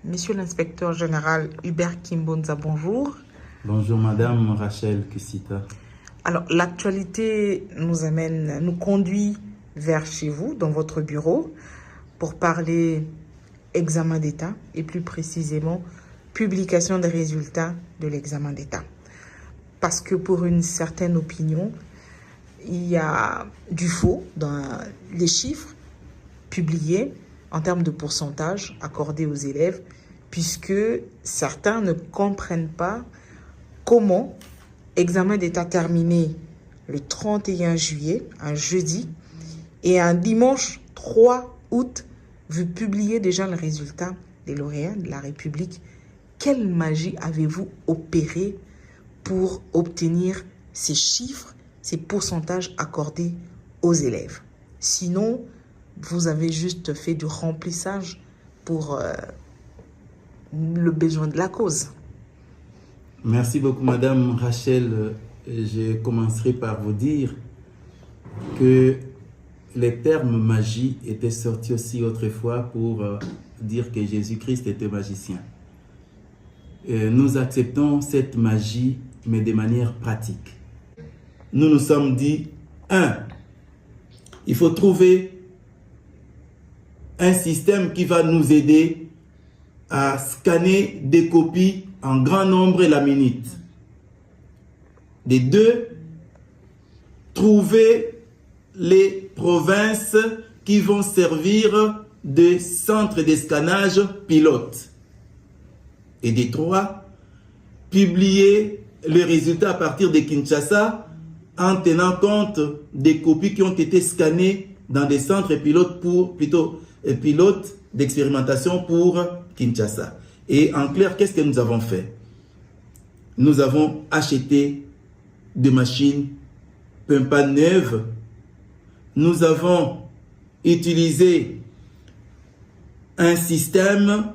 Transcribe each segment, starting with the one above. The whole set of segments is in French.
Monsieur l'inspecteur général Hubert Kimbonza, bonjour. Bonjour Madame Rachel Kusita. Alors, l'actualité nous conduit vers chez vous, dans votre bureau, pour parler examen d'État et plus précisément publication des résultats de l'examen d'État. Parce que pour une certaine opinion, il y a du faux dans les chiffres publiés en termes de pourcentage accordé aux élèves, puisque certains ne comprennent pas comment examen d'État terminé le 31 juillet, un jeudi, et un dimanche 3 août, vous publiez déjà le résultat des lauréats de la République. Quelle magie avez-vous opéré pour obtenir ces chiffres, ces pourcentages accordés aux élèves? Sinon, vous avez juste fait du remplissage pour le besoin de la cause. Merci beaucoup Madame Rachel. Je commencerai par vous dire que les termes magie étaient sortis aussi autrefois pour dire que Jésus-Christ était magicien. Nous acceptons cette magie, mais de manière pratique. Nous nous sommes dit, il faut trouver un système qui va nous aider à scanner des copies en grand nombre la minute. Des deux, trouver les provinces qui vont servir de centre de scannage pilote. Et des trois, publier les résultats à partir de Kinshasa en tenant compte des copies qui ont été scannées dans des centres pilotes pilotes d'expérimentation pour Kinshasa. Et en clair, qu'est-ce que nous avons fait? Nous avons acheté des machines pas neuves. Nous avons utilisé un système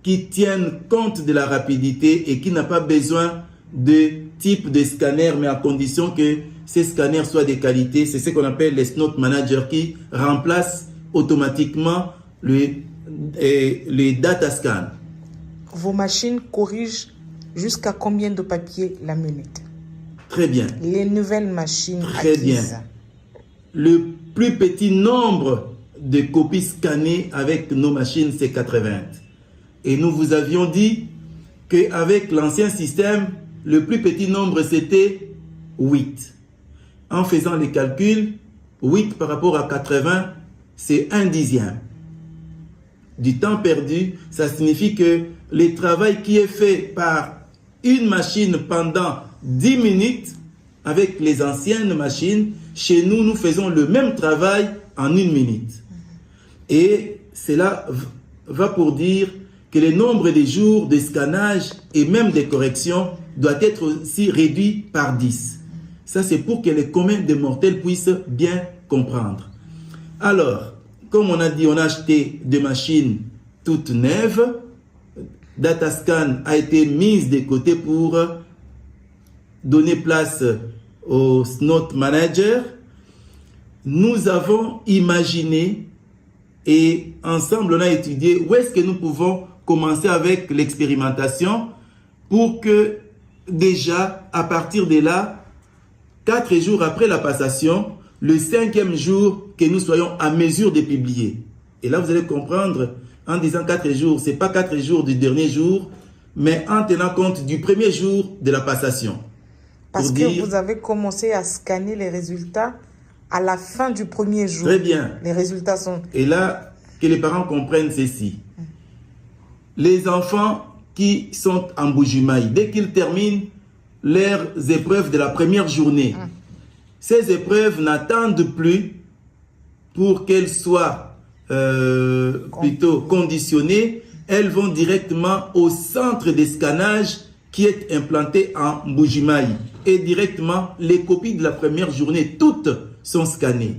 qui tienne compte de la rapidité et qui n'a pas besoin de type de scanner, mais à condition que ces scanners soient de qualité. C'est ce qu'on appelle les Snot Manager qui remplacent automatiquement les data scans. Vos machines corrigent jusqu'à combien de papiers la minute? Très bien. Les nouvelles machines Très acquises. bien. Le plus petit nombre de copies scannées avec nos machines, c'est 80. Et nous vous avions dit qu'avec l'ancien système, le plus petit nombre, c'était 8. En faisant les calculs, 8 par rapport à 80, c'est 1/10 du temps perdu. Ça signifie que le travail qui est fait par une machine pendant 10 minutes, avec les anciennes machines, chez nous, nous faisons le même travail en 1 minute. Et cela va pour dire que le nombre de jours de scannage et même de corrections doit être aussi réduit par 10. Ça, c'est pour que les communs des mortels puissent bien comprendre. Alors, comme on a dit, on a acheté des machines toutes neuves. Datascan a été mise de côté pour donner place au Snot Manager. Nous avons imaginé et ensemble on a étudié où est-ce que nous pouvons commencer avec l'expérimentation pour que déjà à partir de là, 4 jours après la passation, le 5e jour, que nous soyons à mesure de publier. Et là vous allez comprendre en disant 4 jours, ce n'est pas 4 jours du dernier jour, mais en tenant compte du premier jour de la passation. Parce que vous avez commencé à scanner les résultats à la fin du premier jour. Très bien. Les résultats sont... Et là, que les parents comprennent ceci. Les enfants qui sont en Bujimaï, dès qu'ils terminent leurs épreuves de la première journée, ces épreuves n'attendent plus pour qu'elles soient plutôt conditionnées. Elles vont directement au centre de scannage qui est implanté en Bujimaï. Et directement, les copies de la première journée, toutes sont scannées.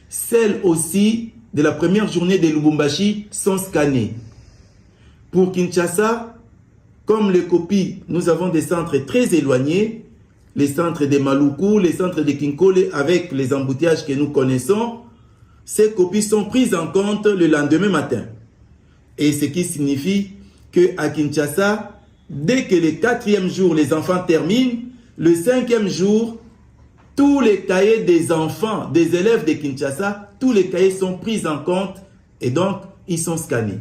Celles aussi de la première journée de Lubumbashi sont scannées. Pour Kinshasa, comme les copies, nous avons des centres très éloignés, les centres de Maluku, les centres de Kinkole, avec les embouteillages que nous connaissons, ces copies sont prises en compte le lendemain matin. Et ce qui signifie qu'à Kinshasa, dès que le 4e jour, les enfants terminent, le 5e jour, tous les cahiers des enfants, des élèves de Kinshasa, tous les cahiers sont pris en compte et donc ils sont scannés.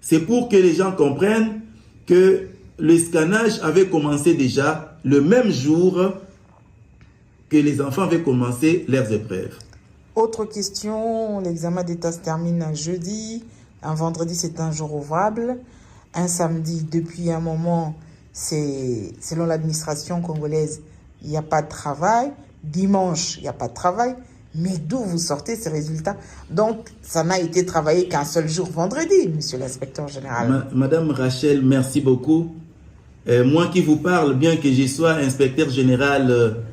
C'est pour que les gens comprennent que le scannage avait commencé déjà le même jour que les enfants avaient commencé leurs épreuves. Autre question, l'examen d'État se termine un jeudi, un vendredi c'est un jour ouvrable, un samedi depuis un moment, c'est selon l'administration congolaise, il n'y a pas de travail, dimanche il n'y a pas de travail, mais d'où vous sortez ces résultats? Donc ça n'a été travaillé qu'un seul jour vendredi, monsieur l'inspecteur général. Madame Rachel, merci beaucoup. Moi qui vous parle, bien que je sois inspecteur général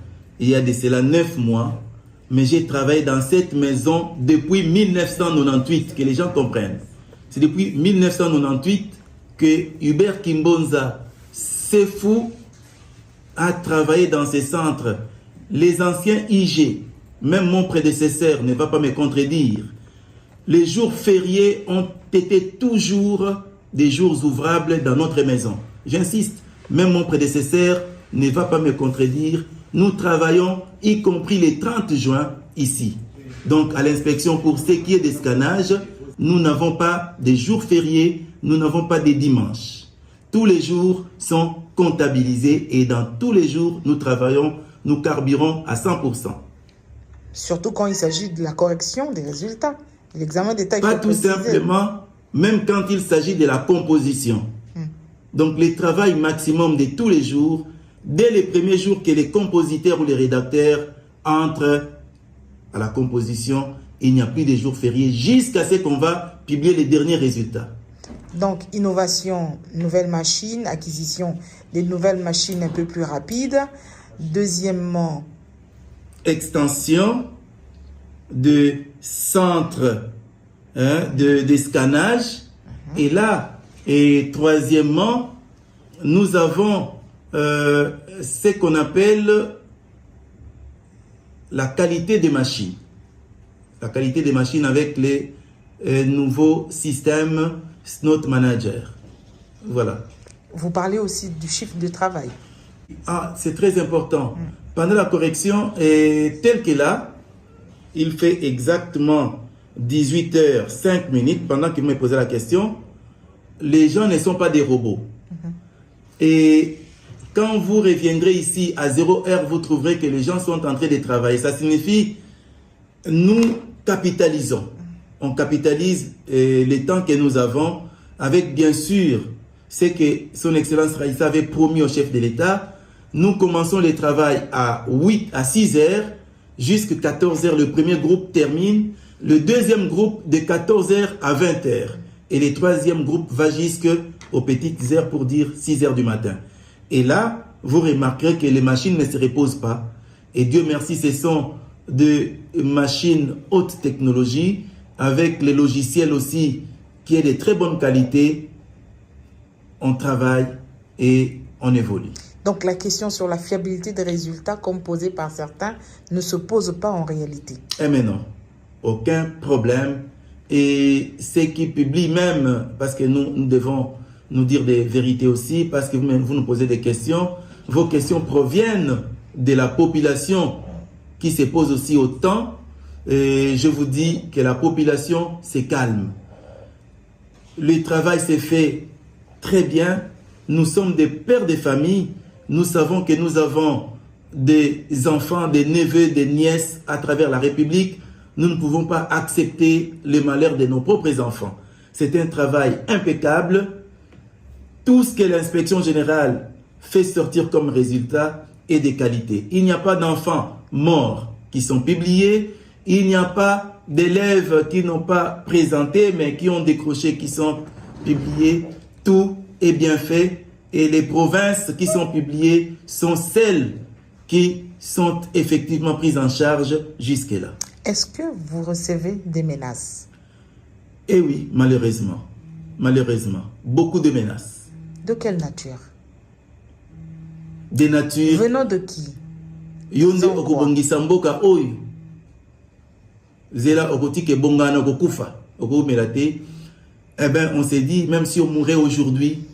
il y a de cela 9 mois, mais j'ai travaillé dans cette maison depuis 1998, que les gens comprennent. C'est depuis 1998 que Hubert Kimbonza, c'est fou, a travaillé dans ces centres. Les anciens IG, même mon prédécesseur ne va pas me contredire, les jours fériés ont été toujours des jours ouvrables dans notre maison. J'insiste, même mon prédécesseur ne va pas me contredire. Nous travaillons, y compris les 30 juin, ici. Donc, à l'inspection, pour ce qui est des scannages, nous n'avons pas des jours fériés, nous n'avons pas des dimanches. Tous les jours sont comptabilisés et dans tous les jours, nous travaillons, nous carburons à 100%. Surtout quand il s'agit de la correction des résultats. L'examen d'État, pas tout simplement, même quand il s'agit de la composition. Donc, le travail maximum de tous les jours, dès les premiers jours que les compositeurs ou les rédacteurs entrent à la composition, il n'y a plus de jours fériés jusqu'à ce qu'on va publier les derniers résultats. Donc, innovation, nouvelles machines, acquisition des nouvelles machines un peu plus rapides. Deuxièmement, extension de centres de scannage. Et là, et troisièmement, nous avons ce qu'on appelle la qualité des machines. La qualité des machines avec les nouveaux systèmes Snot Manager. Voilà. Vous parlez aussi du chiffre de travail. Ah, c'est très important. Pendant la correction, tel que là, il fait exactement 18h05 pendant qu'il me posait la question. Les gens ne sont pas des robots. Et quand vous reviendrez ici à 0h, vous trouverez que les gens sont en train de travailler. Ça signifie, nous capitalisons. On capitalise les temps que nous avons avec bien sûr ce que son Excellence Raïssa avait promis au chef de l'État. Nous commençons le travail à 6 heures jusqu'à 14 heures. Le premier groupe termine. Le deuxième groupe de 14 heures à 20 heures. Et le troisième groupe va jusqu'aux petites heures pour dire 6 heures du matin. Et là, vous remarquerez que les machines ne se reposent pas. Et Dieu merci, ce sont des machines haute technologie avec les logiciels aussi qui est de très bonne qualité. On travaille et on évolue. Donc la question sur la fiabilité des résultats, comme posée par certains, ne se pose pas en réalité. Eh mais non, aucun problème. Et ceux qui publient même, parce que nous devons nous dire des vérités aussi, parce que vous nous posez des questions, vos questions proviennent de la population qui se pose aussi autant. Et je vous dis que la population se calme. Le travail s'est fait très bien. Nous sommes des pères de famille. Nous savons que nous avons des enfants, des neveux, des nièces à travers la République. Nous ne pouvons pas accepter le malheur de nos propres enfants. C'est un travail impeccable. Tout ce que l'inspection générale fait sortir comme résultat est de qualité. Il n'y a pas d'enfants morts qui sont publiés. Il n'y a pas d'élèves qui n'ont pas présenté, mais qui ont décroché, qui sont publiés. Tout est bien fait. Et les provinces qui sont publiées sont celles qui sont effectivement prises en charge jusque-là. Est-ce que vous recevez des menaces? Eh oui, malheureusement. Malheureusement. Beaucoup de menaces. De quelle nature? Des natures... Venant de qui? Yonde okubongisa mboka oyo. Zela okotike bongana kokufa. Okomelate. eh ben, on s'est dit, même si on mourait aujourd'hui,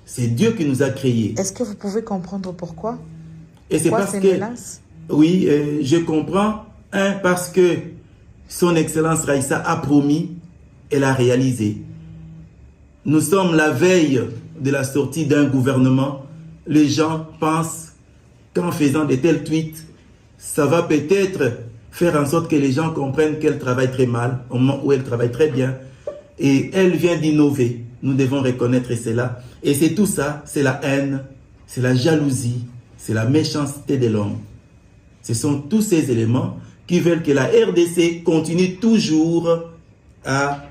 c'est Dieu qui nous a créés. Est-ce que vous pouvez comprendre pourquoi? Et c'est parce que, menaces? oui, je comprends. Parce que son Excellence Raïssa a promis, elle a réalisé. Nous sommes la veille de la sortie d'un gouvernement. Les gens pensent qu'en faisant de tels tweets, ça va peut-être faire en sorte que les gens comprennent qu'elle travaille très mal, au moment où elle travaille très bien. Et elle vient d'innover. Nous devons reconnaître cela. Et c'est tout ça, c'est la haine, c'est la jalousie, c'est la méchanceté de l'homme. Ce sont tous ces éléments qui veulent que la RDC continue toujours à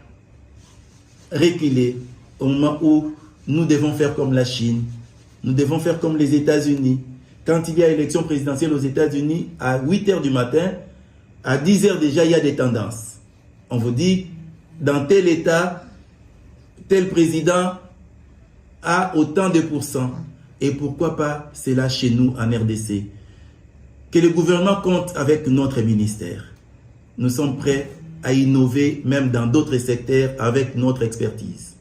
reculer au moment où nous devons faire comme la Chine, nous devons faire comme les États-Unis. Quand il y a élection présidentielle aux États-Unis, à 8 h du matin, à 10 h déjà, il y a des tendances. On vous dit, dans tel État, tel président a autant de pourcents. Et pourquoi pas, c'est là chez nous en RDC. Que le gouvernement compte avec notre ministère. Nous sommes prêts à innover même dans d'autres secteurs avec notre expertise.